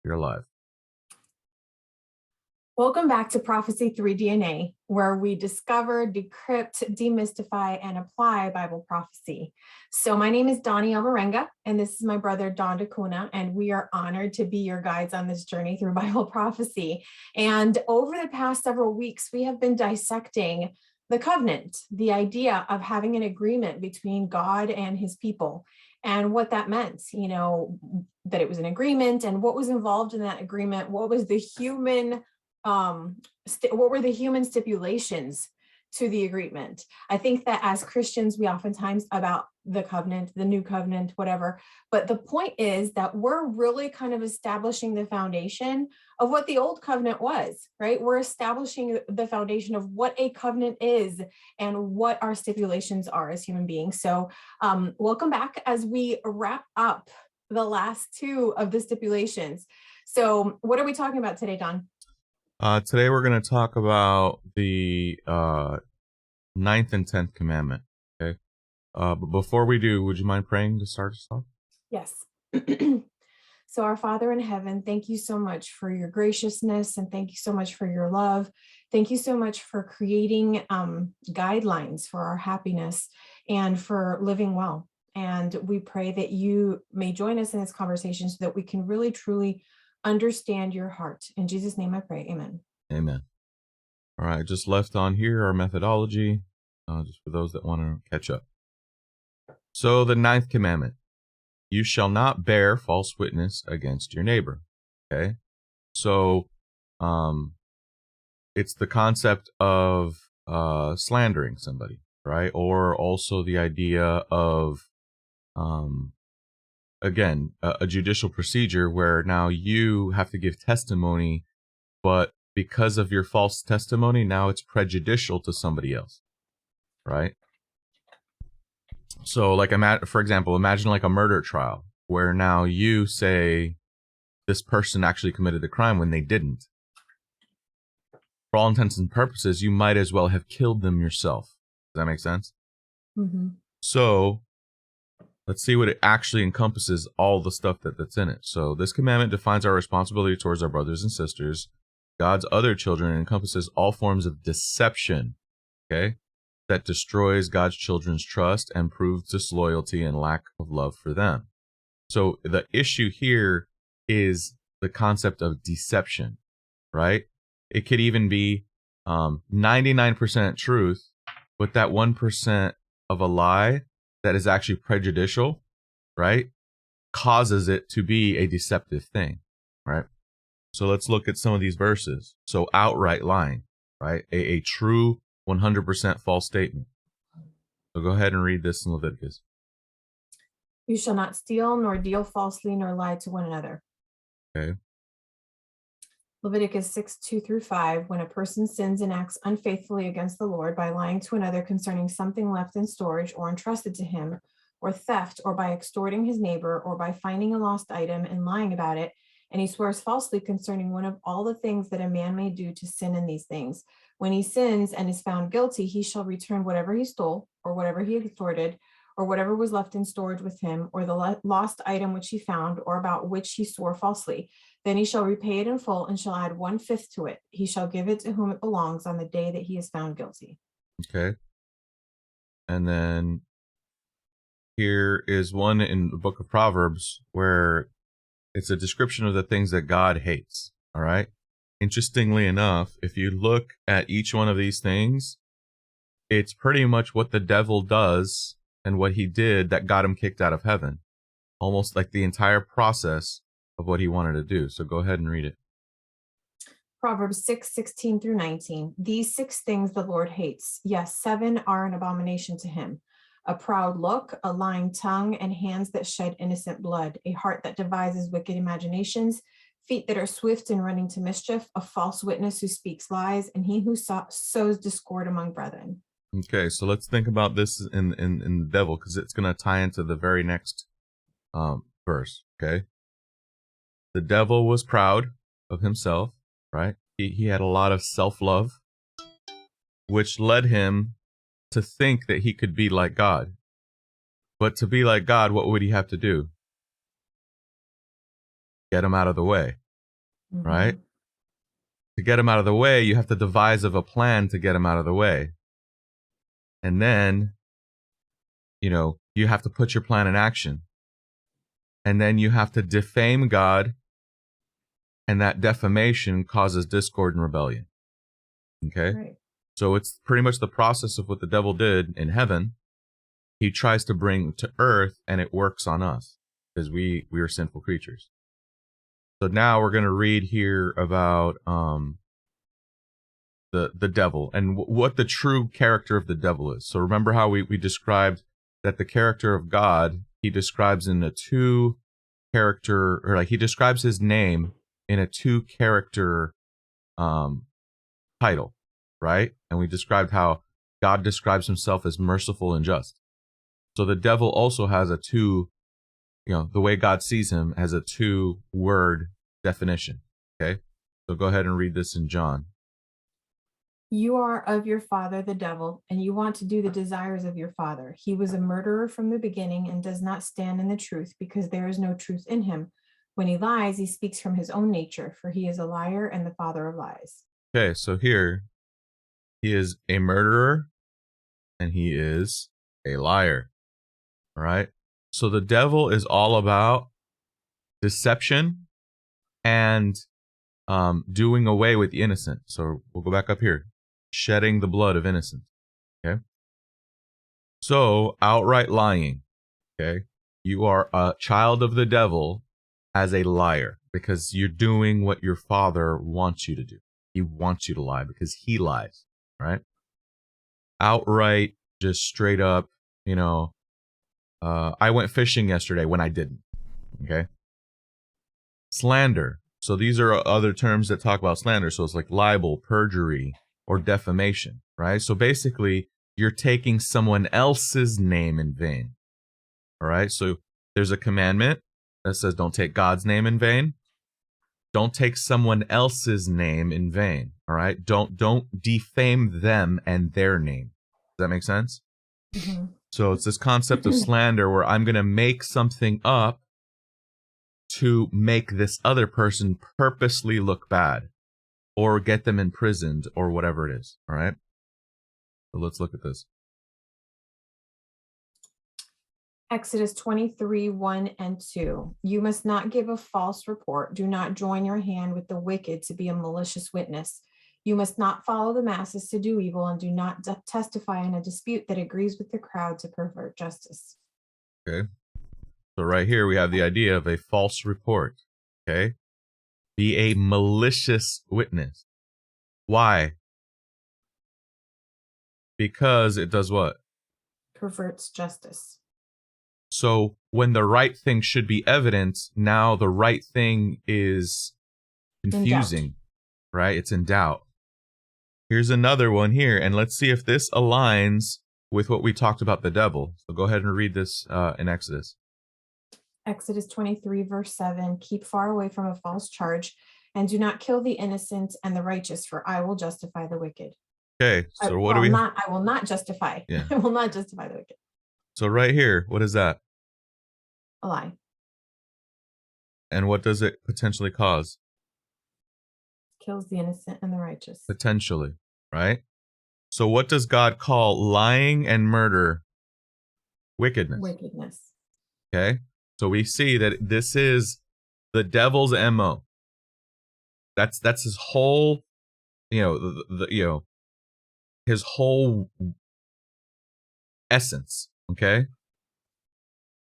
You're live. Welcome back to Prophecy 3 DNA, where we discover, decrypt, demystify, and apply Bible prophecy. So my name is Donnie Alvarenga, and this is my brother, Don DeCuna, and we are honored to be your guides on this journey through Bible prophecy. And over the past several weeks, we have been dissecting the covenant, the idea of having an agreement between God and his people, and what that meant, that it was an agreement and what was involved in that agreement, what was the human what were the human stipulations to the agreement. I think that as Christians, we oftentimes about the covenant, the new covenant, whatever, but the point is that we're really kind of establishing the foundation of what the old covenant was, right? We're establishing the foundation of what a covenant is and what our stipulations are as human beings. So welcome back as we wrap up the last two of the stipulations. So what are we talking about today, Don? Today we're going to talk about the 9th and 10th commandment. Okay. But before we do, would you mind praying to start us off? Yes. So our Father in heaven, thank you so much for your graciousness, and thank you so much for your love. Thank you so much for creating guidelines for our happiness and for living well. And we pray that you may join us in this conversation so that we can really, truly understand your heart. In Jesus' name I pray, amen. Amen. All right, just left on here our methodology, just for those that want to catch up. So the 9th commandment, you shall not bear false witness against your neighbor. Okay, so it's the concept of slandering somebody, right? Or also the idea of again, a judicial procedure where now you have to give testimony, but because of your false testimony, now it's prejudicial to somebody else, right? So, like, for example, imagine like a murder trial where now you say this person actually committed the crime when they didn't. For all intents and purposes, you might as well have killed them yourself. Does that make sense? Mm-hmm. So, let's see what it actually encompasses, all the stuff that's in it. So this commandment defines our responsibility towards our brothers and sisters, God's other children, and encompasses all forms of deception, okay, that destroys God's children's trust and proves disloyalty and lack of love for them. So the issue here is the concept of deception, right? It could even be 99% truth, but that 1% of a lie that is actually prejudicial, right, causes it to be a deceptive thing, right? So let's look at some of these verses. So outright lying, right? A true 100% false statement. So go ahead and read this in Leviticus. You shall not steal, nor deal falsely, nor lie to one another. Okay. Leviticus 6:2-5, when a person sins and acts unfaithfully against the Lord by lying to another concerning something left in storage or entrusted to him, or theft, or by extorting his neighbor, or by finding a lost item and lying about it, and he swears falsely concerning one of all the things that a man may do to sin in these things. When he sins and is found guilty, he shall return whatever he stole, or whatever he extorted, or whatever was left in storage with him, or the lost item which he found, or about which he swore falsely. Then he shall repay it in full and shall add 1/5 to it. He shall give it to whom it belongs on the day that he is found guilty. Okay. And then here is one in the book of Proverbs where it's a description of the things that God hates. All right. Interestingly enough, if you look at each one of these things, it's pretty much what the devil does and what he did that got him kicked out of heaven. Almost like the entire process of what he wanted to do. So go ahead and read it. Proverbs 6:16-19. These 6 things the Lord hates. Yes, 7 are an abomination to him. A proud look, a lying tongue, and hands that shed innocent blood, a heart that devises wicked imaginations, feet that are swift in running to mischief, a false witness who speaks lies, and he who sows discord among brethren. Okay, so let's think about this in the devil, because it's going to tie into the very next verse, okay? The devil was proud of himself, right? He had a lot of self-love, which led him to think that he could be like God. But to be like God, what would he have to do? Get him out of the way, right? To get him out of the way, you have to devise of a plan to get him out of the way. And then, you have to put your plan in action. And then you have to defame God, and that defamation causes discord and rebellion. Okay? Right. So it's pretty much the process of what the devil did in heaven. He tries to bring to earth, and it works on us because we are sinful creatures. So now we're going to read here about the devil and what the true character of the devil is. So remember how we described that the character of God, he describes in a two-character, or like he describes his name in a two-character title, right? And we described how God describes himself as merciful and just. So the devil also has the way God sees him has a two-word definition, okay? So go ahead and read this in John. You are of your father, the devil, and you want to do the desires of your father. He was a murderer from the beginning and does not stand in the truth because there is no truth in him. When he lies, he speaks from his own nature, for he is a liar and the father of lies. Okay, so here, he is a murderer and he is a liar, all right? So the devil is all about deception and doing away with the innocent. So we'll go back up here. Shedding the blood of innocence. Okay. So outright lying. Okay. You are a child of the devil as a liar because you're doing what your father wants you to do. He wants you to lie because he lies. Right. Outright, just straight up, I went fishing yesterday when I didn't. Okay. Slander. So these are other terms that talk about slander. So it's like libel, perjury, or defamation, right? So basically, you're taking someone else's name in vain, all right? So there's a commandment that says don't take God's name in vain. Don't take someone else's name in vain, all right? Don't defame them and their name. Does that make sense? Mm-hmm. So it's this concept of slander where I'm going to make something up to make this other person purposely look bad or get them imprisoned or whatever it is. All right. So let's look at this. Exodus 23, 1 and 2. You must not give a false report. Do not join your hand with the wicked to be a malicious witness. You must not follow the masses to do evil and do not testify in a dispute that agrees with the crowd to pervert justice. Okay. So right here we have the idea of a false report. Okay. Be a malicious witness. Why? Because it does what? Perverts justice. So when the right thing should be evident, now the right thing is confusing, right? It's in doubt. Here's another one here, and let's see if this aligns with what we talked about the devil. So go ahead and read this in Exodus. Exodus 23, verse 7. Keep far away from a false charge, and do not kill the innocent and the righteous, for I will justify the wicked. Okay, so what do we... I will not justify. Yeah. I will not justify the wicked. So right here, what is that? A lie. And what does it potentially cause? Kills the innocent and the righteous. Potentially, right? So what does God call lying and murder? Wickedness. Wickedness. Okay, so we see that this is the devil's MO. That's his whole, his whole essence. Okay.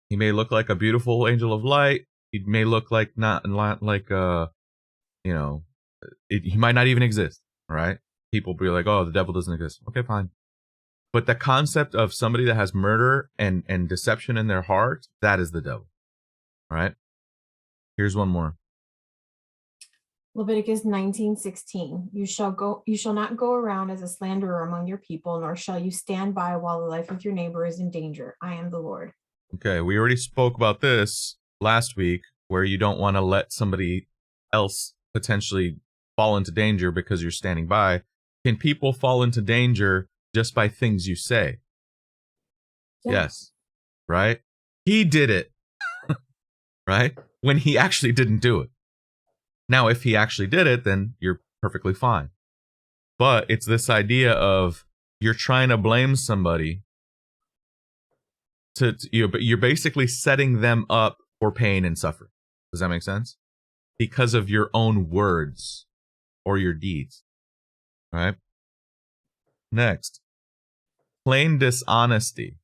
He may look like a beautiful angel of light. He may look like he might not even exist. All right. People be like, oh, the devil doesn't exist. Okay, fine. But the concept of somebody that has murder and deception in their heart, that is the devil. All right. Here's one more. Leviticus 19:16. You shall not go around as a slanderer among your people, nor shall you stand by while the life of your neighbor is in danger. I am the Lord. Okay, we already spoke about this last week, where you don't want to let somebody else potentially fall into danger because you're standing by. Can people fall into danger just by things you say? Yes. Right? He did it. Right? When he actually didn't do it. Now, if he actually did it, then you're perfectly fine. But it's this idea of you're trying to blame somebody but you're basically setting them up for pain and suffering. Does that make sense? Because of your own words or your deeds. All right. Next, plain dishonesty.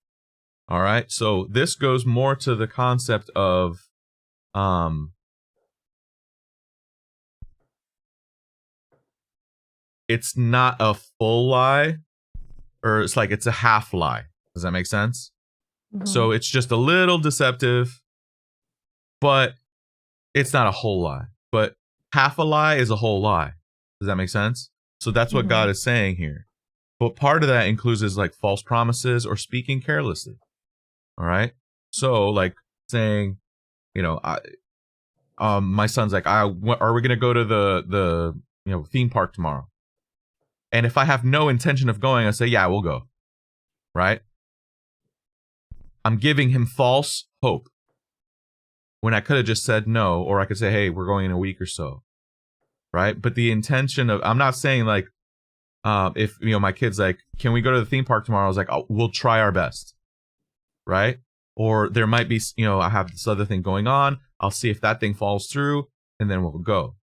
All right. So this goes more to the concept of it's not a full lie, or it's like it's a half lie. Does that make sense? Mm-hmm. So it's just a little deceptive, but it's not a whole lie. But half a lie is a whole lie. Does that make sense? So that's what God is saying here. But part of that includes is like false promises or speaking carelessly. All right. So like saying, my son's like, are we going to go to the theme park tomorrow? And if I have no intention of going, I say, yeah, we'll go. Right. I'm giving him false hope when I could have just said no, or I could say, hey, we're going in a week or so. Right. But the intention of, I'm not saying like, if my kid's like, can we go to the theme park tomorrow? I was like, oh, we'll try our best. Right. Or there might be, I have this other thing going on. I'll see if that thing falls through and then we'll go.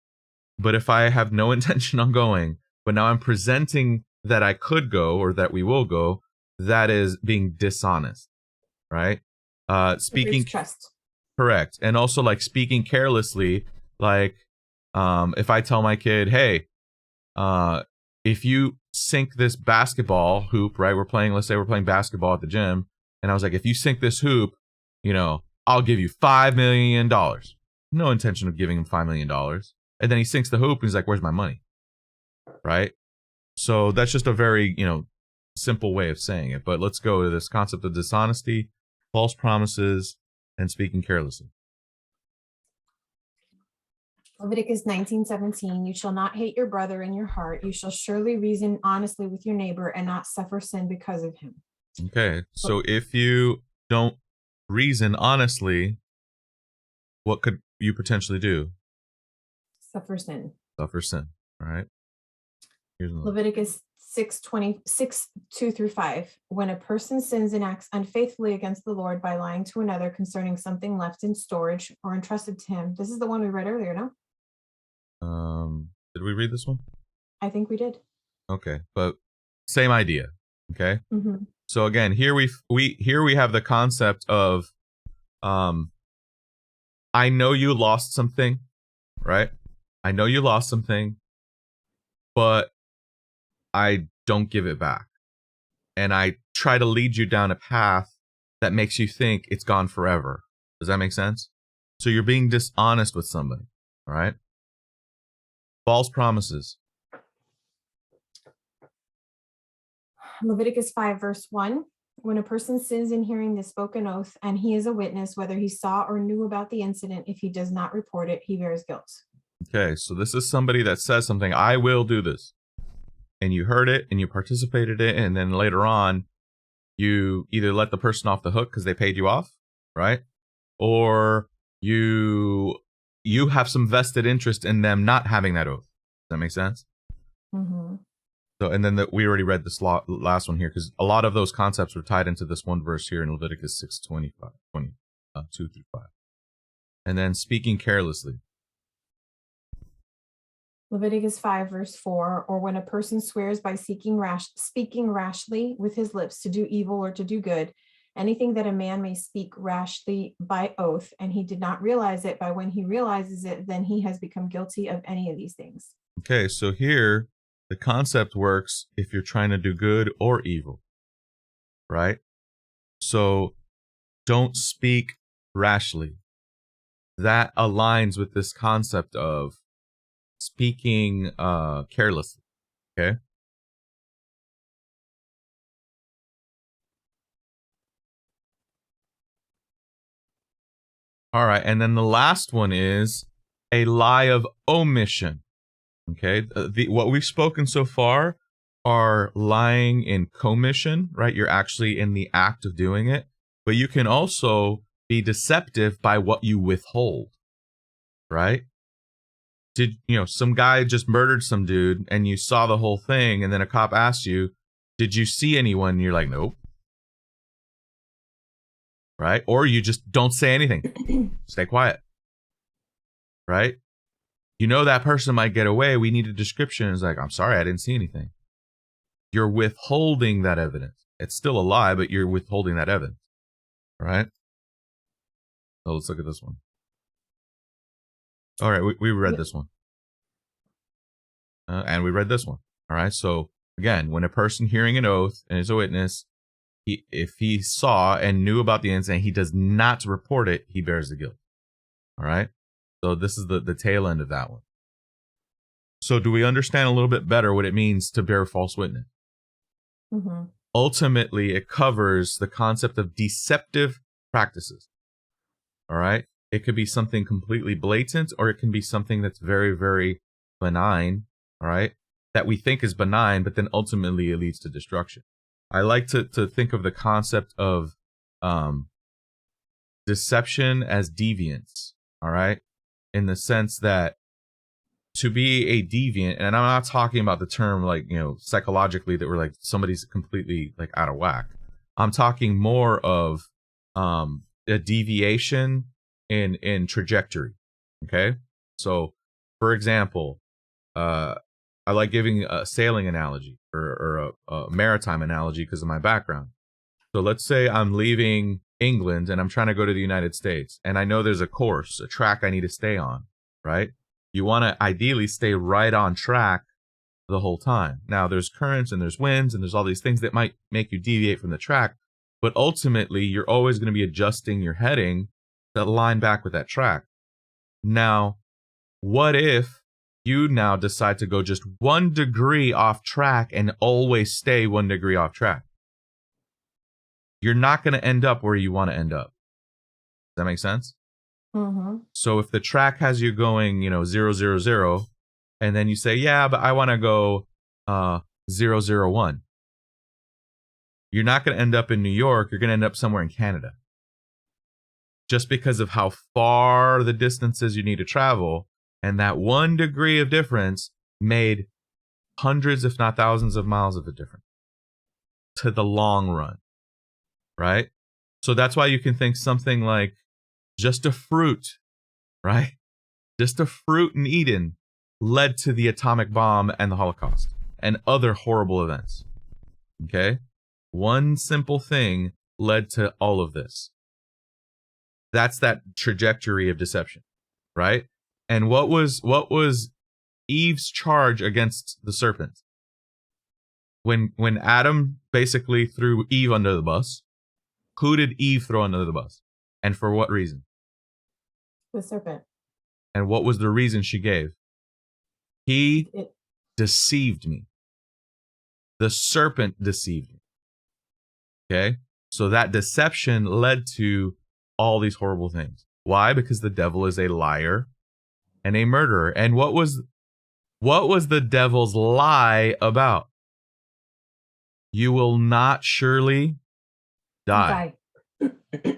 But if I have no intention on going, but now I'm presenting that I could go or that we will go, that is being dishonest. Right. Speaking trust. Correct. And also like speaking carelessly, like if I tell my kid, hey, if you sink this basketball hoop, right? Let's say we're playing basketball at the gym. And I was like, if you sink this hoop, I'll give you $5 million. No intention of giving him $5 million. And then he sinks the hoop and he's like, where's my money? Right. So that's just a very, simple way of saying it. But let's go to this concept of dishonesty, false promises, and speaking carelessly. Leviticus 19:17, you shall not hate your brother in your heart. You shall surely reason honestly with your neighbor and not suffer sin because of him. Okay, so if you don't reason honestly, what could you potentially do? Suffer sin. Suffer sin, all right? Leviticus 6:2-5. When a person sins and acts unfaithfully against the Lord by lying to another concerning something left in storage or entrusted to him. This is the one we read earlier, no? Did we read this one? I think we did. Okay, but same idea. Okay. Mm-hmm. So again, here we have the concept of, I know you lost something, right? I know you lost something, but I don't give it back. And I try to lead you down a path that makes you think it's gone forever. Does that make sense? So you're being dishonest with somebody, all right? False promises. Leviticus 5:1. When a person sins in hearing the spoken oath and he is a witness, whether he saw or knew about the incident, if he does not report it, he bears guilt. Okay, so this is somebody that says something, I will do this. And you heard it and you participated in it, and then later on, you either let the person off the hook because they paid you off, right? Or you have some vested interest in them not having that oath. Does that make sense? Mm-hmm. So, and then we already read this last one here because a lot of those concepts were tied into this one verse here in Leviticus 6:2-5. And then speaking carelessly. Leviticus 5:4, or when a person swears by speaking rashly with his lips to do evil or to do good, anything that a man may speak rashly by oath, and he did not realize it, by when he realizes it, then he has become guilty of any of these things. Okay, so here the concept works if you're trying to do good or evil, right? So don't speak rashly. That aligns with this concept of speaking carelessly, okay? All right, and then the last one is a lie of omission, okay? What we've spoken so far are lying in commission, right? You're actually in the act of doing it, but you can also be deceptive by what you withhold, right? some guy just murdered some dude and you saw the whole thing, and then a cop asked you, did you see anyone? And you're like, nope. Right? Or you just don't say anything. Stay quiet. Right? That person might get away. We need a description. It's like, I'm sorry, I didn't see anything. You're withholding that evidence. It's still a lie, but you're withholding that evidence. Right? So let's look at this one. All right, we read this one. And we read this one. All right, so again, when a person hearing an oath and is a witness, if he saw and knew about the incident, he does not report it, he bears the guilt. All right, so this is the tail end of that one. So do we understand a little bit better what it means to bear false witness? Mm-hmm. Ultimately, it covers the concept of deceptive practices. All right, it could be something completely blatant, or it can be something that's very, very benign. All right, that we think is benign, but then ultimately it leads to destruction. I like to think of the concept of deception as deviance. All right, in the sense that to be a deviant, and I'm not talking about the term like, psychologically that we're like somebody's completely like out of whack. I'm talking more of a deviation in trajectory. Okay, so for example, I like giving a sailing analogy or a maritime analogy because of my background. So let's say I'm leaving England and I'm trying to go to the United States, and I know there's a track I need to stay on, right? You want to ideally stay right on track the whole time. Now, there's currents and there's winds and there's all these things that might make you deviate from the track, but ultimately you're always going to be adjusting your heading to line back with that track. Now, what if you now decide to go just 1 degree off track and always stay 1 degree off track? You're not going to end up where you want to end up. Does that make sense? Mm-hmm. So if the track has you going, 0, 0, 0, and then you say, yeah, but I want to go 0, 0, 1. You're not going to end up in New York. You're going to end up somewhere in Canada. Just because of how far the distances you need to travel. And that 1 degree of difference made hundreds, if not thousands of miles of a difference to the long run, right? So that's why you can think something like just a fruit, right? Just a fruit in Eden led to the atomic bomb and the Holocaust and other horrible events, okay? One simple thing led to all of this. That's that trajectory of deception, right? And what was Eve's charge against the serpent? When Adam basically threw Eve under the bus, who did Eve throw under the bus? And for what reason? The serpent. And what was the reason she gave? He deceived me. The serpent deceived me. Okay? So that deception led to all these horrible things. Why? Because the devil is a liar and a murderer. And what was the devil's lie about? You will not surely die.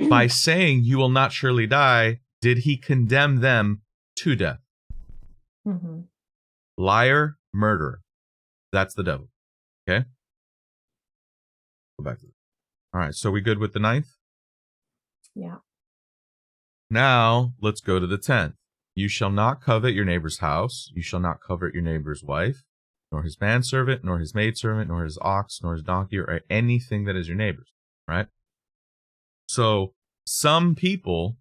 By saying you will not surely die, did he condemn them to death? Mm-hmm. Liar, murderer. That's the devil. Okay? Go back to this. All right, so we good with the 9th? Yeah. Now, let's go to the 10th. You shall not covet your neighbor's house. You shall not covet your neighbor's wife, nor his manservant, nor his maidservant, nor his ox, nor his donkey, or anything that is your neighbor's. Right? So some people,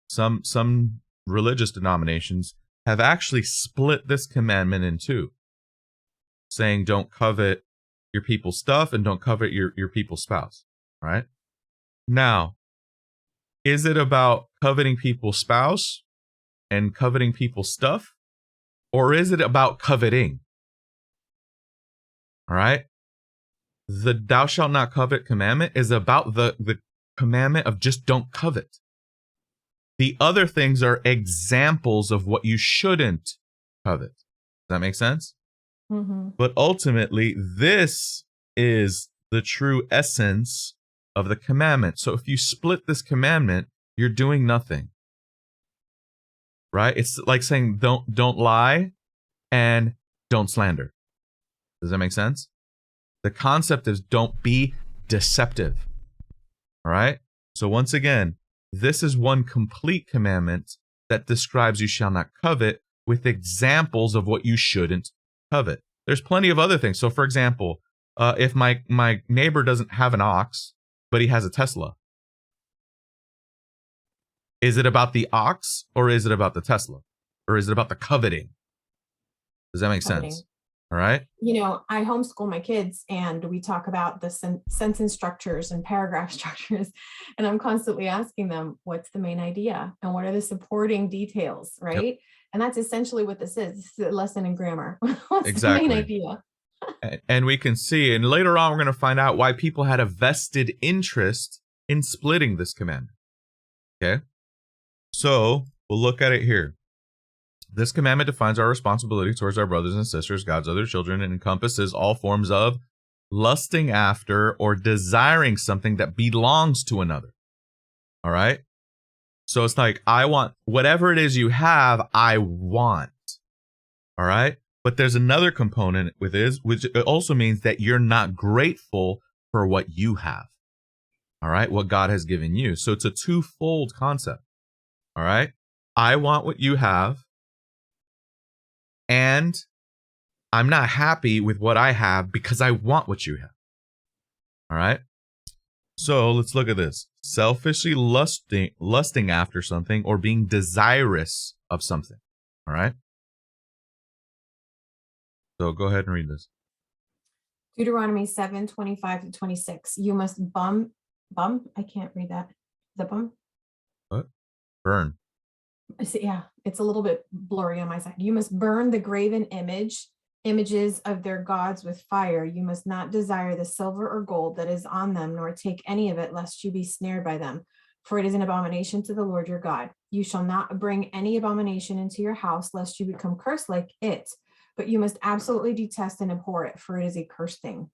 some religious denominations have actually split this commandment in two, saying don't covet your people's stuff and don't covet your people's spouse. Right? Now, is it about coveting people's spouse and coveting people's stuff? Or is it about coveting? All right? The thou shalt not covet commandment is about the commandment of just don't covet. The other things are examples of what you shouldn't covet. Does that make sense? Mm-hmm. But ultimately, this is the true essence of the commandment. So if you split this commandment, you're doing nothing. right? It's like saying don't lie and don't slander. Does that make sense? The concept is don't be deceptive. All right? So once again, this is one complete commandment that describes you shall not covet with examples of what you shouldn't covet. There's plenty of other things. So for example, if my neighbor doesn't have an ox, but he has a Tesla, is it about the ox or is it about the Tesla? Or is it about the coveting? Does that make sense? All right. You know, I homeschool my kids and we talk about the sentence structures and paragraph structures. And I'm constantly asking them, what's the main idea? And what are the supporting details? Right. Yep. And that's essentially what this is. This is a lesson in grammar. What's exactly. the main idea? And we can see, and later on, we're going to find out why people had a vested interest in splitting this commandment. Okay. So we'll look at it here. This commandment defines our responsibility towards our brothers and sisters, God's other children, and encompasses all forms of lusting after or desiring something that belongs to another. All right? So it's like, I want whatever it is you have, I want. All right? But there's another component with this, which also means that you're not grateful for what you have. All right? What God has given you. So it's a twofold concept. All right? I want what you have. And I'm not happy with what I have because I want what you have. All right. So let's look at this. Selfishly lusting after something or being desirous of something. All right. So go ahead and read this. Deuteronomy 7:25-26. You must bum. I can't read that. The bum. What? Burn. Yeah, it's a little bit blurry on my side. You must burn the graven images of their gods with fire. You must not desire the silver or gold that is on them, nor take any of it, lest you be snared by them. For it is an abomination to the Lord your God. You shall not bring any abomination into your house, lest you become cursed like it. But you must absolutely detest and abhor it, for it is a cursed thing.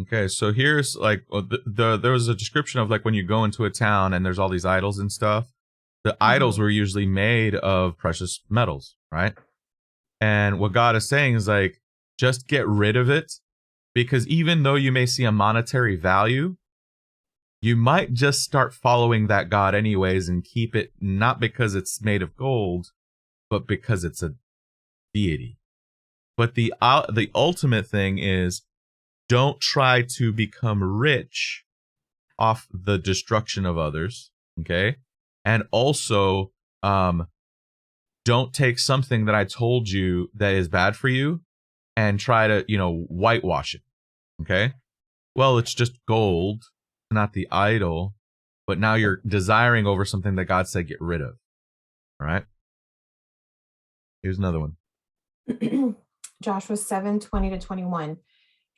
Okay, so here's like there was a description of like when you go into a town and there's all these idols and stuff. The idols were usually made of precious metals, right? And what God is saying is like, just get rid of it, because even though you may see a monetary value, you might just start following that God anyways and keep it not because it's made of gold, but because it's a deity. But the ultimate thing is, don't try to become rich off the destruction of others, okay? And also, don't take something that I told you that is bad for you and try to, whitewash it. Okay? Well, it's just gold, not the idol, but now you're desiring over something that God said get rid of. All right? Here's another one. Joshua 7:20-21.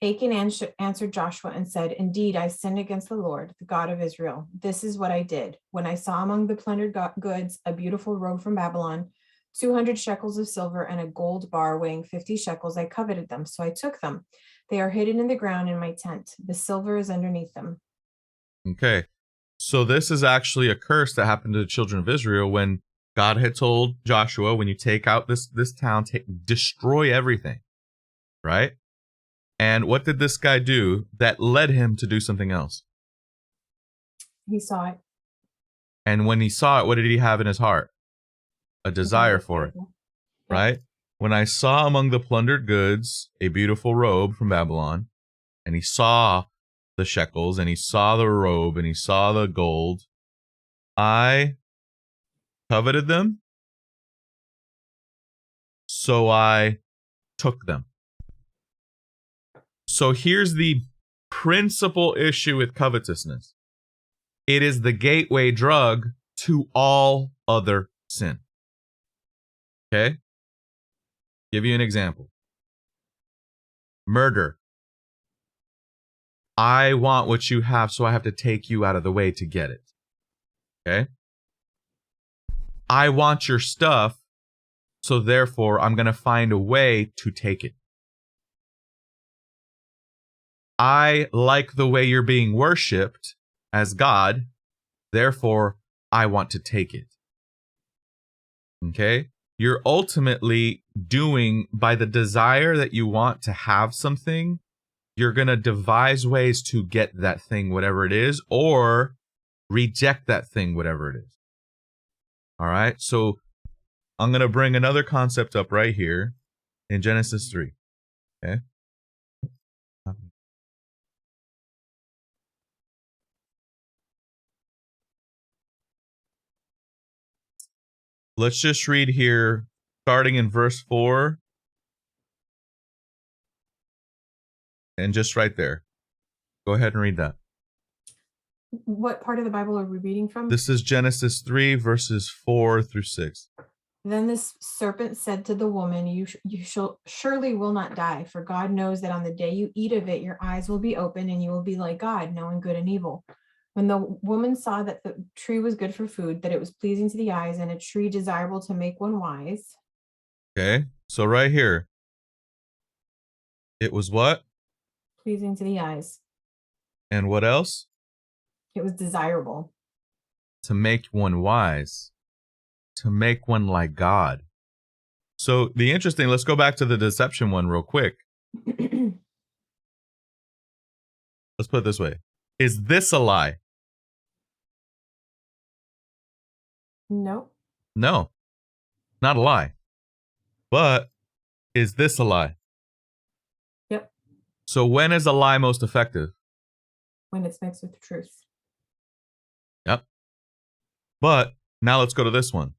Achan answered Joshua and said, indeed, I sinned against the Lord, the God of Israel. This is what I did. When I saw among the plundered goods a beautiful robe from Babylon, 200 shekels of silver, and a gold bar weighing 50 shekels, I coveted them. So I took them. They are hidden in the ground in my tent. The silver is underneath them. Okay. So this is actually a curse that happened to the children of Israel when God had told Joshua, when you take out this town, destroy everything. Right? And what did this guy do that led him to do something else? He saw it. And when he saw it, what did he have in his heart? A desire for it, right? When I saw among the plundered goods a beautiful robe from Babylon, and he saw the shekels, and he saw the robe, and he saw the gold, I coveted them, so I took them. So here's the principal issue with covetousness. It is the gateway drug to all other sin. Okay? Give you an example. Murder. I want what you have, so I have to take you out of the way to get it. Okay? I want your stuff, so therefore I'm going to find a way to take it. I like the way you're being worshipped as God, therefore I want to take it. Okay? you're ultimately doing, by the desire that you want to have something, you're going to devise ways to get that thing, whatever it is, or reject that thing, whatever it is. All right. So I'm going to bring another concept up right here in Genesis 3. Okay. Let's just read here, starting in verse 4. And just right there. Go ahead and read that. What part of the Bible are we reading from? This is Genesis 3, verses 4 through 6. Then this serpent said to the woman, you shall surely will not die, for God knows that on the day you eat of it, your eyes will be open and you will be like God, knowing good and evil. When the woman saw that the tree was good for food, that it was pleasing to the eyes, and a tree desirable to make one wise. Okay, so right here, it was what? Pleasing to the eyes. And what else? It was desirable. To make one wise. To make one like God. So the interesting, let's go back to the deception one real quick. Let's put it this way. Is this a lie? No. No, not a lie. But is this a lie? Yep. So when is a lie most effective? When it's mixed with the truth. Yep. But now let's go to this one.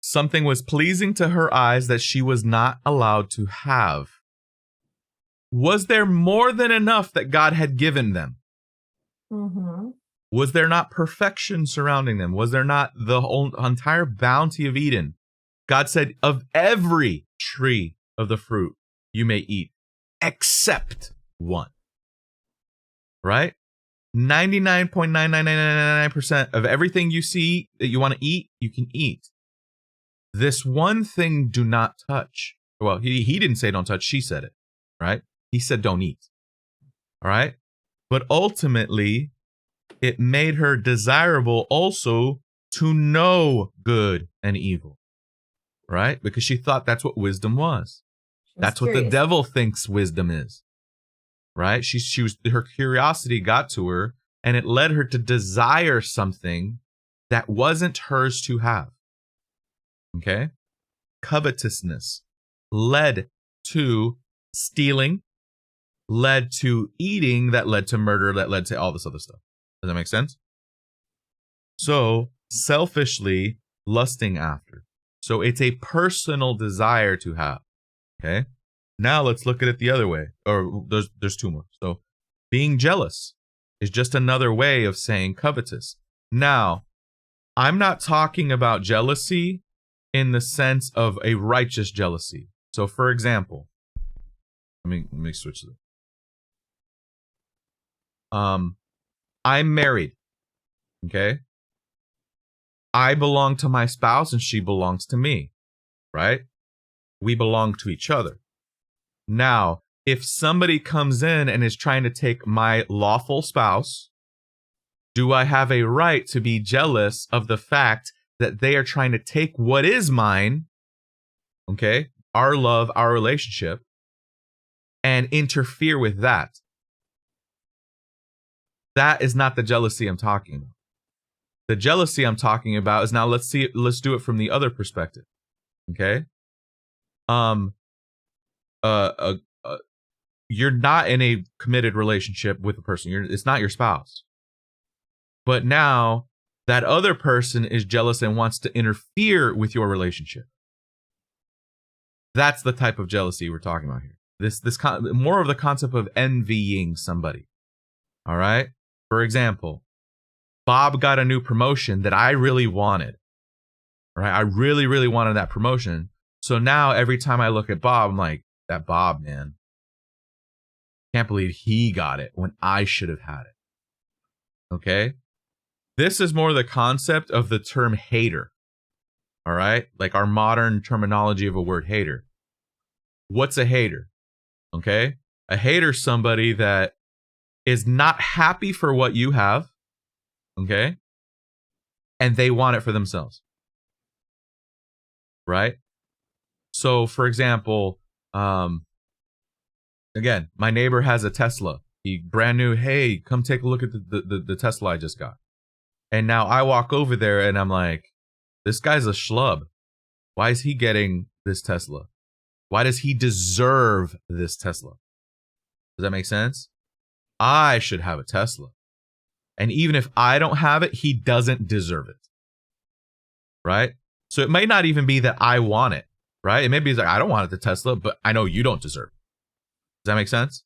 Something was pleasing to her eyes that she was not allowed to have. Was there more than enough that God had given them? Mm-hmm. Was there not perfection surrounding them? Was there not the whole entire bounty of Eden? God said, of every tree of the fruit you may eat, except one. Right? 99.99999% of everything you see that you want to eat, you can eat. This one thing do not touch. Well, he didn't say don't touch, she said it, right? He said don't eat. All right? But ultimately, it made her desirable also to know good and evil, right? Because she thought that's what wisdom was. That's what the devil thinks wisdom is, right? She was, her curiosity got to her, and it led her to desire something that wasn't hers to have. Okay? Covetousness led to stealing, led to eating, that led to murder, that led to all this other stuff. Does that make sense? So, selfishly lusting after. So, it's a personal desire to have. Okay? Now, let's look at it the other way. Or there's two more. So, being jealous is just another way of saying covetous. Now, I'm not talking about jealousy in the sense of a righteous jealousy. So, for example, let me switch this. I'm married. Okay? I belong to my spouse and she belongs to me. Right? We belong to each other. Now, if somebody comes in and is trying to take my lawful spouse, do I have a right to be jealous of the fact that they are trying to take what is mine, okay, our love, our relationship, and interfere with that? That is not the jealousy I'm talking about. The jealousy I'm talking about is, now let's do it from the other perspective. Okay? You're not in a committed relationship with a person. It's not your spouse. But now that other person is jealous and wants to interfere with your relationship. That's the type of jealousy we're talking about here. More of the concept of envying somebody. All right? For example, Bob got a new promotion that I really wanted. Right? I really, really wanted that promotion. So now every time I look at Bob, I'm like, that Bob, man. Can't believe he got it when I should have had it. Okay? This is more the concept of the term hater. All right? Like our modern terminology of a word hater. What's a hater? Okay? A hater is somebody that is not happy for what you have. Okay? And they want it for themselves. right? So, for example, again, my neighbor has a Tesla. He brand new. Hey, come take a look at the Tesla I just got. And now I walk over there and I'm like, this guy's a schlub. Why is he getting this Tesla? Why does he deserve this Tesla? Does that make sense? I should have a Tesla. And even if I don't have it, he doesn't deserve it. Right? So it may not even be that I want it. Right? It may be like, I don't want it, the Tesla, but I know you don't deserve it. Does that make sense?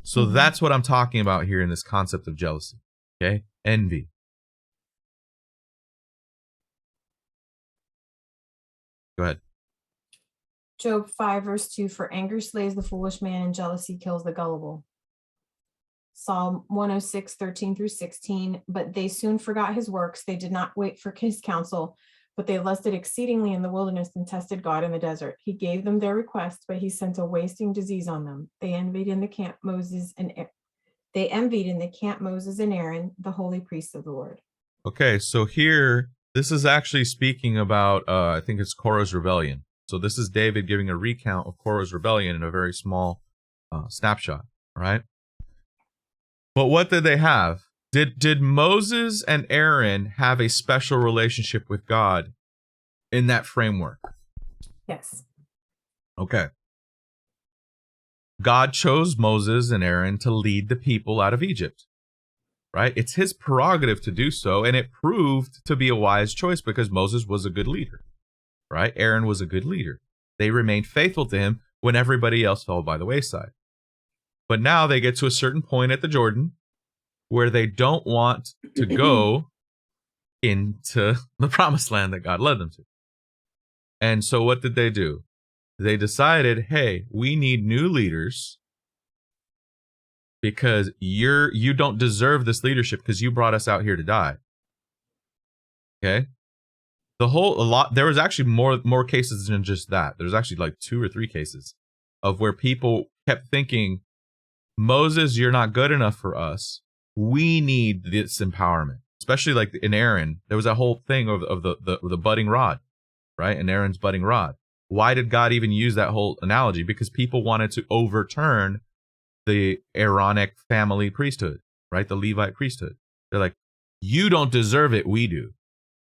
So that's what I'm talking about here in this concept of jealousy. Okay? Envy. Go ahead. Job 5, verse 2, for anger slays the foolish man and jealousy kills the gullible. Psalm 106, 13 through 16, but they soon forgot his works. They did not wait for his counsel, but they lusted exceedingly in the wilderness and tested God in the desert. He gave them their request, but he sent a wasting disease on them. They envied in the camp Moses and Aaron, the holy priests of the Lord. Okay, so here, this is actually speaking about, I think it's Korah's rebellion. So this is David giving a recount of Korah's rebellion in a very small snapshot, right? But what did they have? Did Moses and Aaron have a special relationship with God in that framework? Yes. Okay. God chose Moses and Aaron to lead the people out of Egypt, right? It's his prerogative to do so, and it proved to be a wise choice because Moses was a good leader, right? Aaron was a good leader. They remained faithful to him when everybody else fell by the wayside. But now they get to a certain point at the Jordan where they don't want to go into the promised land that God led them to. And so what did they do? They decided, hey, we need new leaders because you don't deserve this leadership because you brought us out here to die. Okay? There was actually more cases than just that. There's actually like 2 or 3 cases of where people kept thinking, Moses, you're not good enough for us. We need this empowerment, especially like in Aaron. There was that whole thing of the budding rod, right? And Aaron's budding rod. Why did God even use that whole analogy? Because people wanted to overturn the Aaronic family priesthood, right? The Levite priesthood. They're like, you don't deserve it. We do.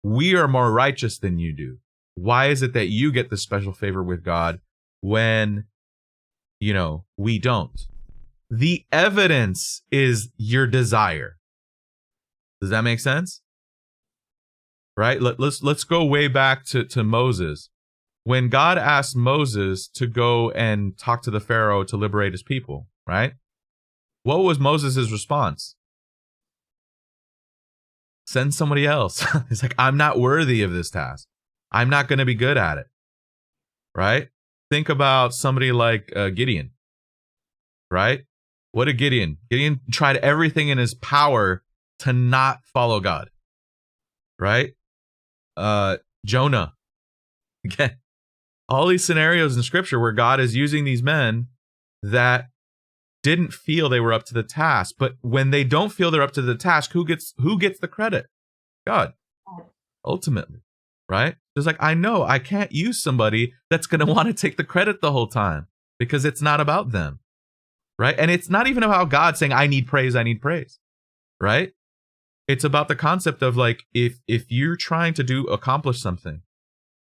We are more righteous than you do. Why is it that you get this special favor with God when, we don't? The evidence is your desire. Does that make sense? Right? Let's go way back to Moses. When God asked Moses to go and talk to the Pharaoh to liberate his people, right? What was Moses' response? Send somebody else. He's like, I'm not worthy of this task. I'm not going to be good at it. Right? Think about somebody like Gideon. Right? What did Gideon? Gideon tried everything in his power to not follow God. Right? Jonah. Again, all these scenarios in scripture where God is using these men that didn't feel they were up to the task. But when they don't feel they're up to the task, who gets the credit? God. Ultimately. Right? It's like, I know I can't use somebody that's going to want to take the credit the whole time because it's not about them. Right? And it's not even about God saying, I need praise. Right? It's about the concept of like, if you're trying to accomplish something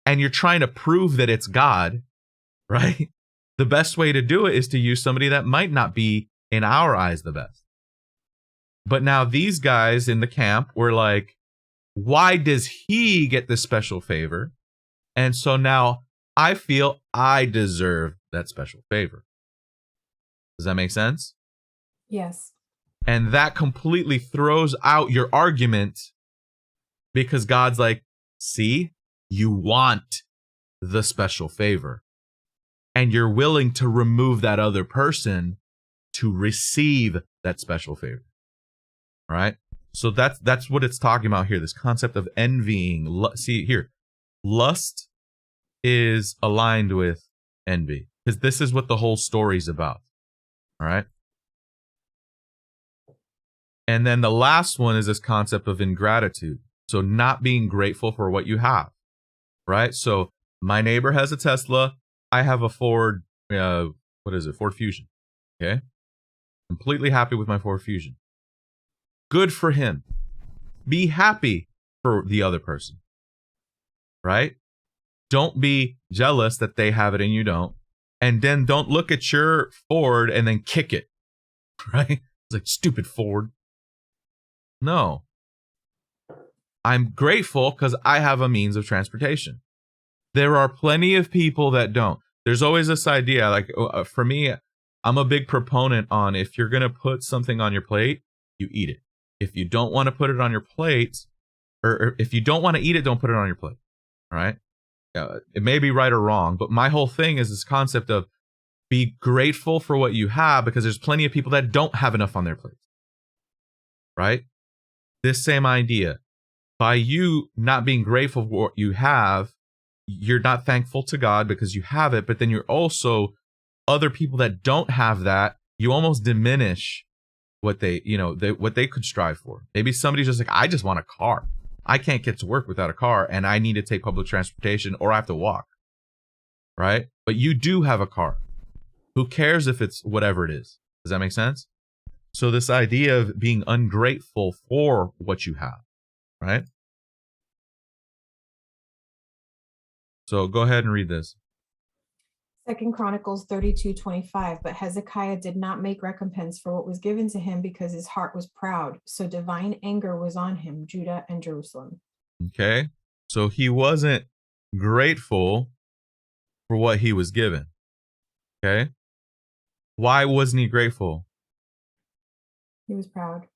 and you're trying to prove that it's God, right? The best way to do it is to use somebody that might not be, in our eyes, the best. But now these guys in the camp were like, why does he get this special favor? And so now I feel I deserve that special favor. Does that make sense? Yes. And that completely throws out your argument because God's like, see, you want the special favor. And you're willing to remove that other person to receive that special favor. All right? So that's what it's talking about here, this concept of envying. See here, lust is aligned with envy because this is what the whole story's about. All right? And then the last one is this concept of ingratitude. So not being grateful for what you have, right? So My neighbor has a Tesla. I have a Ford, Ford Fusion. Okay. Completely happy with my Ford Fusion. Good for him. Be happy for the other person. Right? Don't be jealous that they have it and you don't. And then don't look at your Ford and then kick it. Right? It's like, stupid Ford. No. I'm grateful because I have a means of transportation. There are plenty of people that don't. There's always this idea, like for me, I'm a big proponent on if you're going to put something on your plate, you eat it. If you don't want to put it on your plate, or if you don't want to eat it, don't put it on your plate. All right? It may be right or wrong, but my whole thing is this concept of be grateful for what you have because there's plenty of people that don't have enough on their plate. Right? This same idea. By you not being grateful for what you have, you're not thankful to God because you have it, but then you're also other people that don't have that, you almost diminish what they could strive for. Maybe somebody's just like, I just want a car. I can't get to work without a car and I need to take public transportation or I have to walk. Right? But you do have a car. Who cares if it's whatever it is? Does that make sense? So this idea of being ungrateful for what you have, right? So go ahead and read this. 2 Chronicles 32:25. But Hezekiah did not make recompense for what was given to him because his heart was proud. So divine anger was on him, Judah and Jerusalem. Okay. So he wasn't grateful for what he was given. Okay. Why wasn't he grateful? He was proud.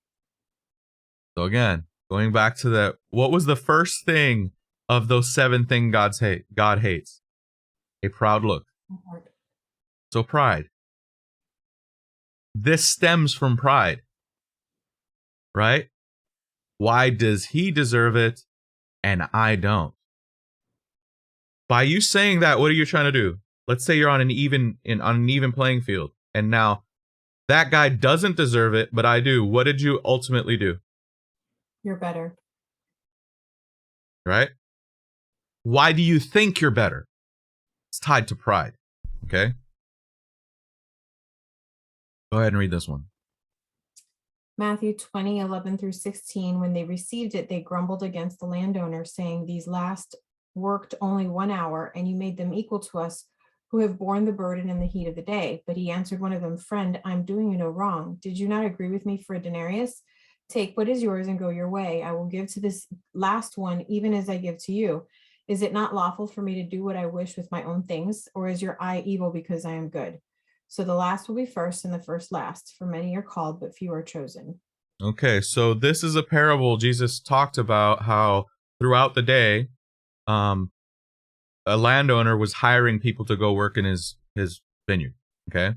So again, going back to that, what was the first thing of those 7 things God hates? A proud look. So pride. This stems from pride. Right? Why does he deserve it and I don't? By you saying that, what are you trying to do? Let's say you're on an even playing field, and now that guy doesn't deserve it, but I do. What did you ultimately do? You're better. Right? Why do you think you're better? It's tied to pride. Okay? Go ahead and read this one. Matthew 20:11-16. When they received it, they grumbled against the landowner, saying, These last worked only 1 hour, and you made them equal to us, who have borne the burden in the heat of the day. But he answered one of them, Friend, I'm doing you no wrong. Did you not agree with me for a denarius? Take what is yours and go your way. I will give to this last one, even as I give to you. Is it not lawful for me to do what I wish with my own things? Or is your eye evil because I am good? So the last will be first and the first last. For many are called, but few are chosen. Okay, so this is a parable. Jesus talked about how throughout the day, a landowner was hiring people to go work in his vineyard. Okay.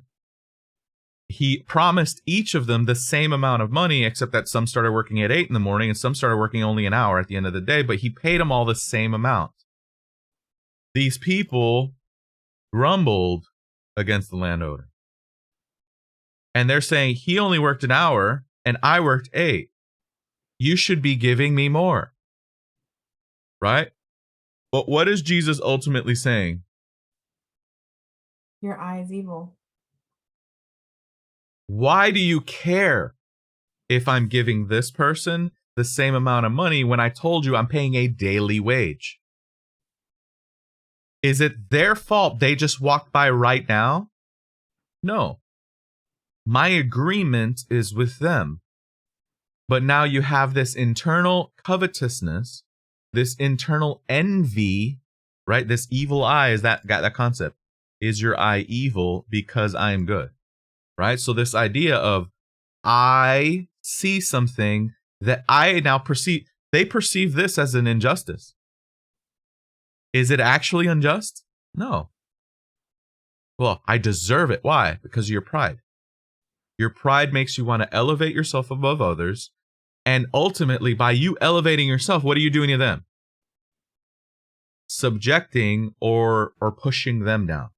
He promised each of them the same amount of money, except that some started working at 8 a.m. and some started working only an hour at the end of the day, but he paid them all the same amount. These people grumbled against the landowner. And they're saying, he only worked an hour and I worked 8. You should be giving me more. Right? But what is Jesus ultimately saying? Your eye is evil. Why do you care if I'm giving this person the same amount of money when I told you I'm paying a daily wage? Is it their fault they just walked by right now? No. My agreement is with them. But now you have this internal covetousness, this internal envy, right? This evil eye is that concept. Is your eye evil because I am good? Right? So this idea of I see something that I now perceive, they perceive this as an injustice. Is it actually unjust? No. Well, I deserve it. Why? Because of your pride. Your pride makes you want to elevate yourself above others. And ultimately, by you elevating yourself, what are you doing to them? Subjecting or pushing them down.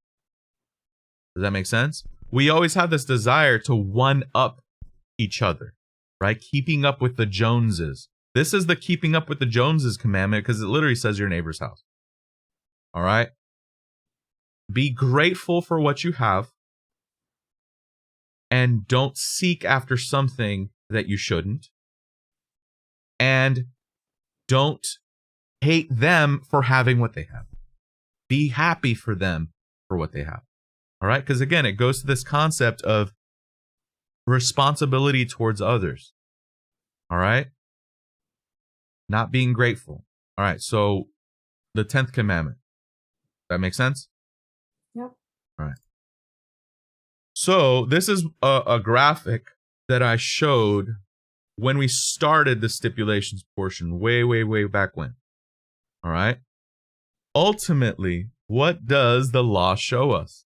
Does that make sense? We always have this desire to one-up each other, right? Keeping up with the Joneses. This is the keeping up with the Joneses commandment because it literally says your neighbor's house. All right. Be grateful for what you have, and don't seek after something that you shouldn't. And don't hate them for having what they have. Be happy for them for what they have. All right. Because again, it goes to this concept of responsibility towards others. All right. Not being grateful. All right. So the 10th commandment. That makes sense? Yep. All right. So this is a graphic that I showed when we started the stipulations portion way back when. All right. Ultimately, what does the law show us?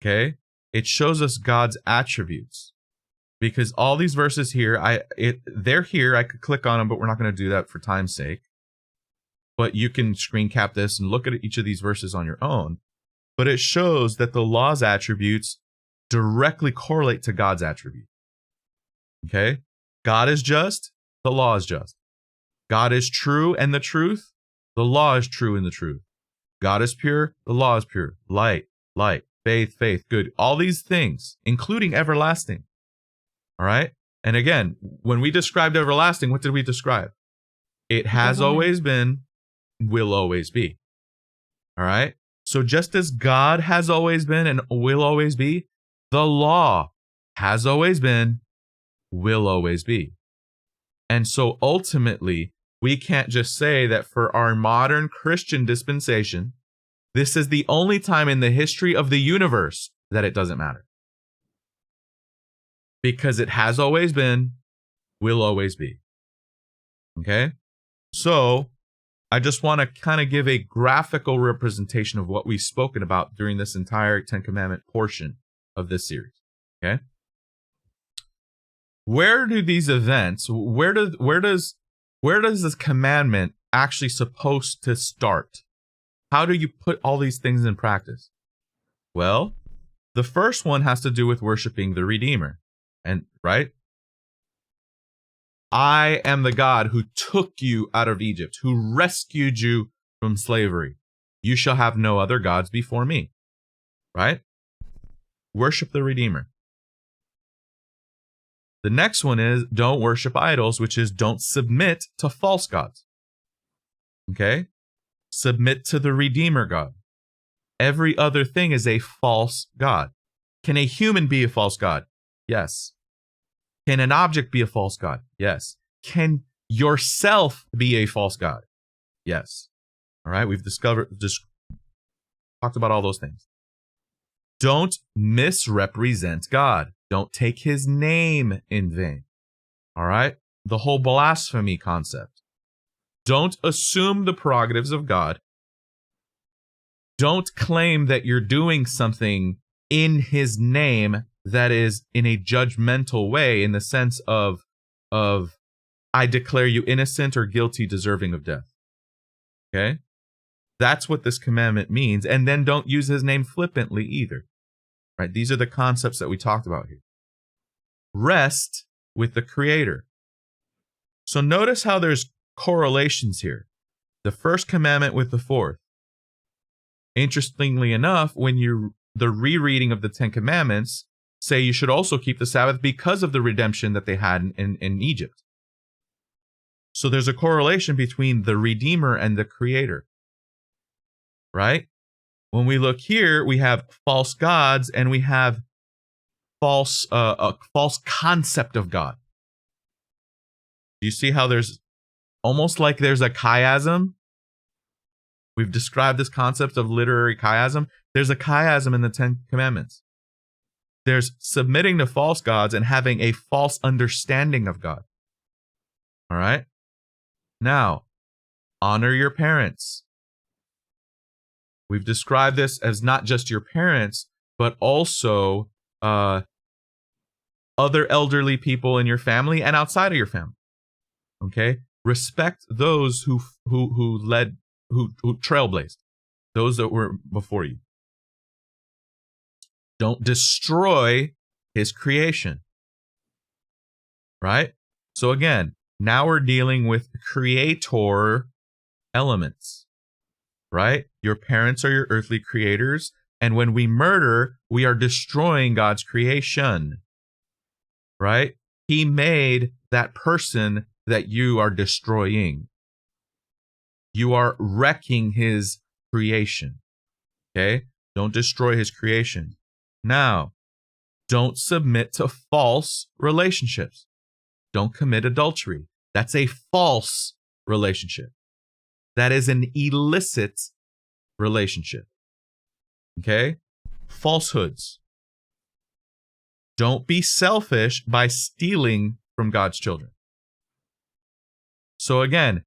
Okay. It shows us God's attributes, because all these verses here, they're here. I could click on them, but we're not going to do that for time's sake. But you can screen cap this and look at each of these verses on your own. But it shows that the law's attributes directly correlate to God's attribute. Okay? God is just, the law is just. God is true and the truth, the law is true and the truth. God is pure, the law is pure. Light, faith, good. All these things, including everlasting. All right? And again, when we described everlasting, what did we describe? It has always been, will always be. All right? So just as God has always been and will always be, the law has always been, will always be. And so ultimately, we can't just say that for our modern Christian dispensation, this is the only time in the history of the universe that it doesn't matter. Because it has always been, will always be. Okay? So I just want to kind of give a graphical representation of what we've spoken about during this entire 10 Commandment portion of this series. Okay? Where do these events, where does this commandment actually supposed to start? How do you put all these things in practice? Well, the first one has to do with worshiping the Redeemer. And right? I am the God who took you out of Egypt, who rescued you from slavery. You shall have no other gods before me. Right? Worship the Redeemer. The next one is don't worship idols, which is don't submit to false gods. Okay? Submit to the Redeemer God. Every other thing is a false god. Can a human be a false god? Yes. Can an object be a false god? Yes. Can yourself be a false god? Yes. All right, we've just talked about all those things. Don't misrepresent God. Don't take his name in vain. All right? The whole blasphemy concept. Don't assume the prerogatives of God. Don't claim that you're doing something in his name that is in a judgmental way, in the sense of I declare you innocent or guilty, deserving of death. Okay? That's what this commandment means. And then don't use his name flippantly either. Right? These are the concepts that we talked about here. Rest with the Creator. So notice how there's correlations here. The first commandment with the fourth. Interestingly enough, when the rereading of the 10 Commandments say you should also keep the Sabbath because of the redemption that they had in Egypt. So there's a correlation between the Redeemer and the Creator. Right? When we look here, we have false gods and we have a false concept of God. Do you see how there's almost like there's a chiasm? We've described this concept of literary chiasm. There's a chiasm in the 10 Commandments. There's submitting to false gods and having a false understanding of God. All right? Now, honor your parents. We've described this as not just your parents, but also other elderly people in your family and outside of your family. Okay? Respect those who trailblazed, those that were before you. Don't destroy his creation. Right? So again, now we're dealing with creator elements. Right? Your parents are your earthly creators. And when we murder, we are destroying God's creation. Right? He made that person that you are destroying. You are wrecking his creation. Okay? Don't destroy his creation. Now, don't submit to false relationships. Don't commit adultery. That's a false relationship. That is an illicit relationship. Okay? Falsehoods. Don't be selfish by stealing from God's children. So again,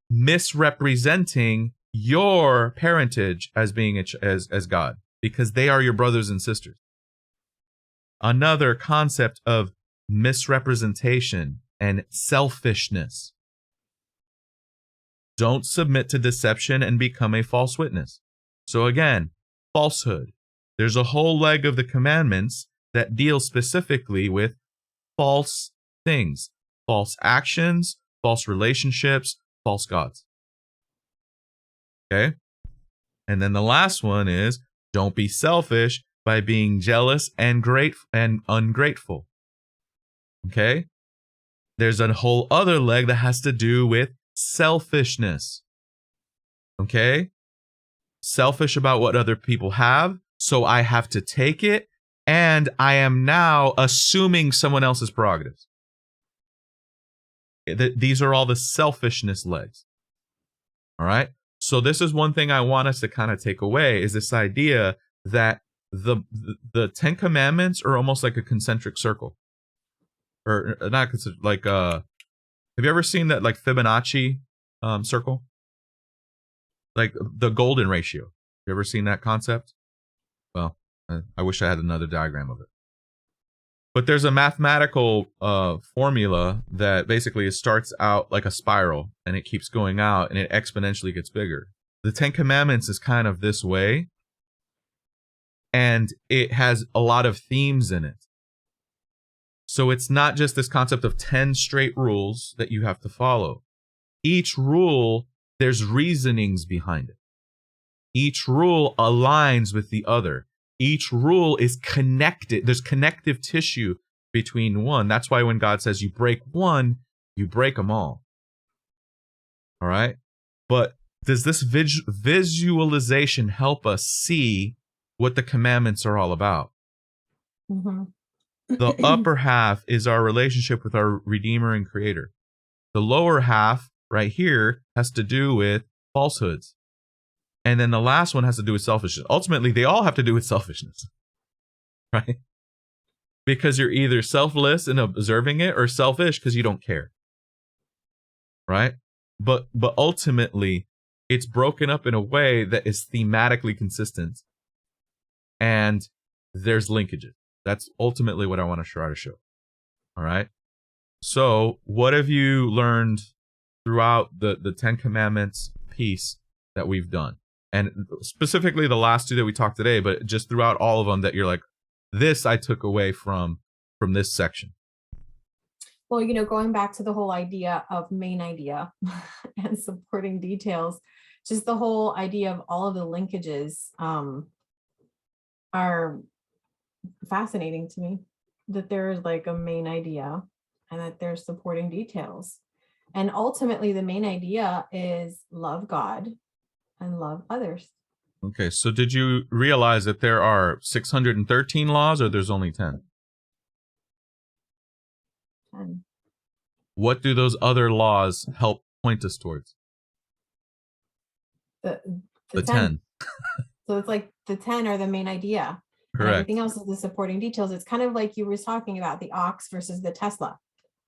misrepresenting your parentage as being as God, because they are your brothers and sisters. Another concept of misrepresentation and selfishness. Don't submit to deception and become a false witness. So again, falsehood. There's a whole leg of the commandments that deal specifically with false things, false actions, false relationships, false gods. Okay? And then the last one is don't be selfish by being jealous and ungrateful. Okay? There's a whole other leg that has to do with selfishness. Okay? Selfish about what other people have, so I have to take it, and I am now assuming someone else's prerogatives. These are all the selfishness legs. All right? So this is one thing I want us to kind of take away, is this idea that the Ten Commandments are almost like a concentric circle. Or not concentric, like have you ever seen that like Fibonacci circle? Like the golden ratio. You ever seen that concept? Well, I wish I had another diagram of it. But there's a mathematical formula that basically it starts out like a spiral and it keeps going out and it exponentially gets bigger. The Ten Commandments is kind of this way, and it has a lot of themes in it. So it's not just this concept of 10 straight rules that you have to follow. Each rule, there's reasonings behind it. Each rule aligns with the other. Each rule is connected. There's connective tissue between one. That's why when God says you break one, you break them all. All right? But does this visualization help us see what the commandments are all about? Mm-hmm. The upper half is our relationship with our Redeemer and Creator. The lower half, right here, has to do with falsehoods. And then the last one has to do with selfishness. Ultimately, they all have to do with selfishness. Right? Because you're either selfless in observing it or selfish because you don't care. Right? But ultimately, it's broken up in a way that is thematically consistent. And there's linkages. That's ultimately what I want to try to show. All right? So, what have you learned throughout the Ten Commandments piece that we've done? And specifically the last two that we talked today, but just throughout all of them that you're like, this I took away from this section. Well, going back to the whole idea of main idea and supporting details, just the whole idea of all of the linkages are fascinating to me, that there's like a main idea and that there's supporting details. And ultimately, the main idea is love God and love others. Okay, so did you realize that there are 613 laws or there's only 10? 10. What do those other laws help point us towards? The 10. So it's like the 10 are the main idea. Correct. And everything else is the supporting details. It's kind of like you were talking about the ox versus the Tesla,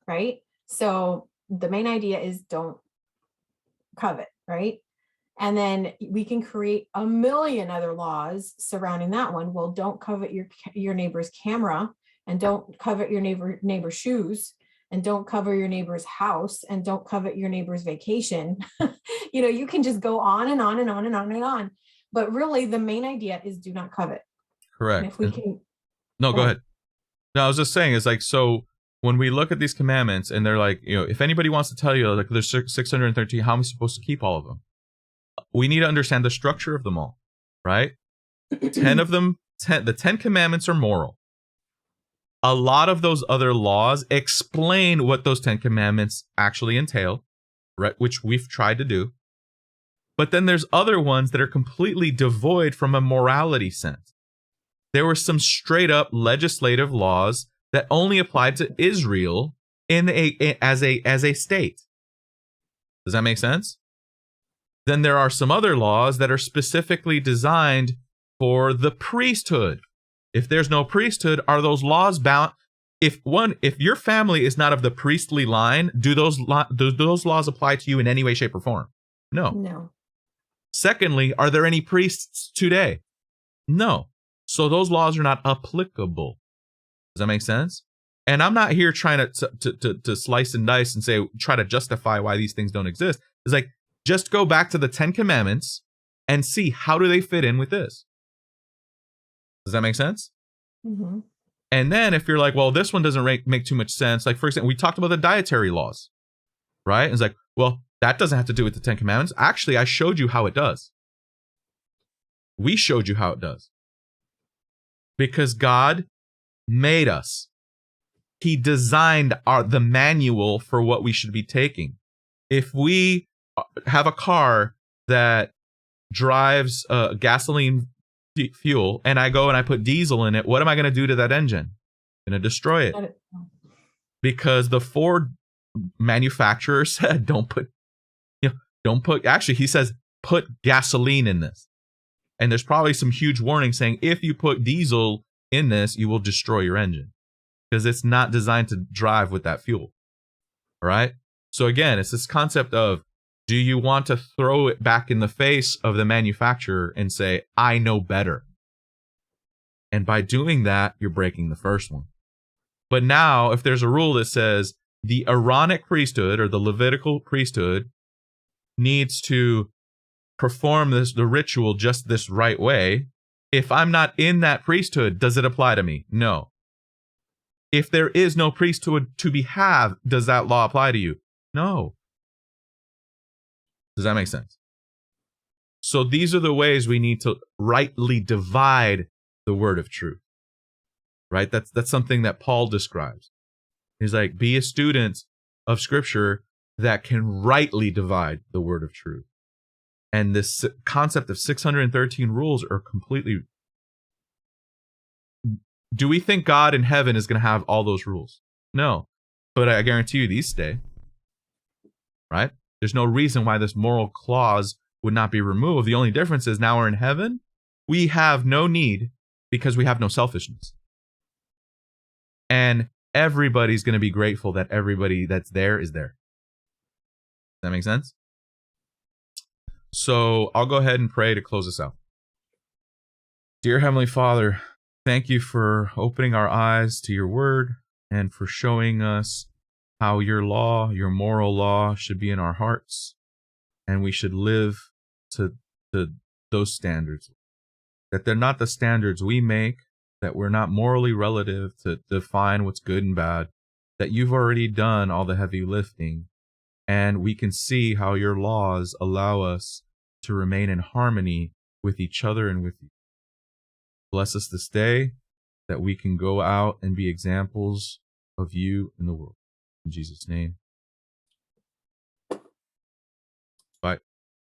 right? So the main idea is don't covet, right? And then we can create a million other laws surrounding that one. Well, don't covet your neighbor's camera, and don't covet your neighbor's shoes, and don't cover your neighbor's house, and don't covet your neighbor's vacation. You can just go on and on and on and on and on. But really, the main idea is do not covet. Correct. And if we can. No, go ahead. No, I was just saying, it's like, so when we look at these commandments and they're like, if anybody wants to tell you, like, there's 613, how am I supposed to keep all of them? we need to understand the structure of them all, right? 10 of them, the 10 commandments are moral. A lot of those other laws explain what those 10 commandments actually entail, right? Which we've tried to do. But then there's other ones that are completely devoid from a morality sense. There were some straight up legislative laws that only applied to Israel as a state. Does that make sense? Then there are some other laws that are specifically designed for the priesthood. If there's no priesthood, are those laws bound? If your family is not of the priestly line, do those laws apply to you in any way, shape, or form? No. No. Secondly, are there any priests today? No. So those laws are not applicable. Does that make sense? And I'm not here trying to slice and dice and try to justify why these things don't exist. It's like, just go back to the 10 commandments and see how do they fit in with this. Does that make sense? Mm-hmm. And then if you're like, well, this one doesn't make too much sense. Like, for example, we talked about the dietary laws, right? It's like, well, that doesn't have to do with the 10 commandments. Actually, I showed you how it does. We showed you how it does. Because God made us. He designed the manual for what we should be taking. If we have a car that drives gasoline fuel and I go and I put diesel in it, what am I going to do to that engine? I'm going to destroy it. Because the Ford manufacturer said, actually, he says, put gasoline in this. And there's probably some huge warning saying, if you put diesel in this, you will destroy your engine. Because it's not designed to drive with that fuel. All right? So again, it's this concept of, do you want to throw it back in the face of the manufacturer and say, I know better? And by doing that, you're breaking the first one. But now, if there's a rule that says the Aaronic priesthood or the Levitical priesthood needs to perform the ritual just this right way, if I'm not in that priesthood, does it apply to me? No. If there is no priesthood to be had, does that law apply to you? No. Does that make sense? So these are the ways we need to rightly divide the word of truth. Right? That's something that Paul describes. He's like, be a student of Scripture that can rightly divide the word of truth. And this concept of 613 rules are completely... Do we think God in heaven is going to have all those rules? No. But I guarantee you these stay. Right? There's no reason why this moral clause would not be removed. The only difference is now we're in heaven. We have no need because we have no selfishness. And everybody's going to be grateful that everybody that's there is there. Does that make sense? So I'll go ahead and pray to close this out. Dear Heavenly Father, thank you for opening our eyes to your word and for showing us how your law, your moral law, should be in our hearts, and we should live to those standards. That they're not the standards we make, that we're not morally relative to define what's good and bad, that you've already done all the heavy lifting, and we can see how your laws allow us to remain in harmony with each other and with you. Bless us this day, that we can go out and be examples of you in the world. In Jesus' name.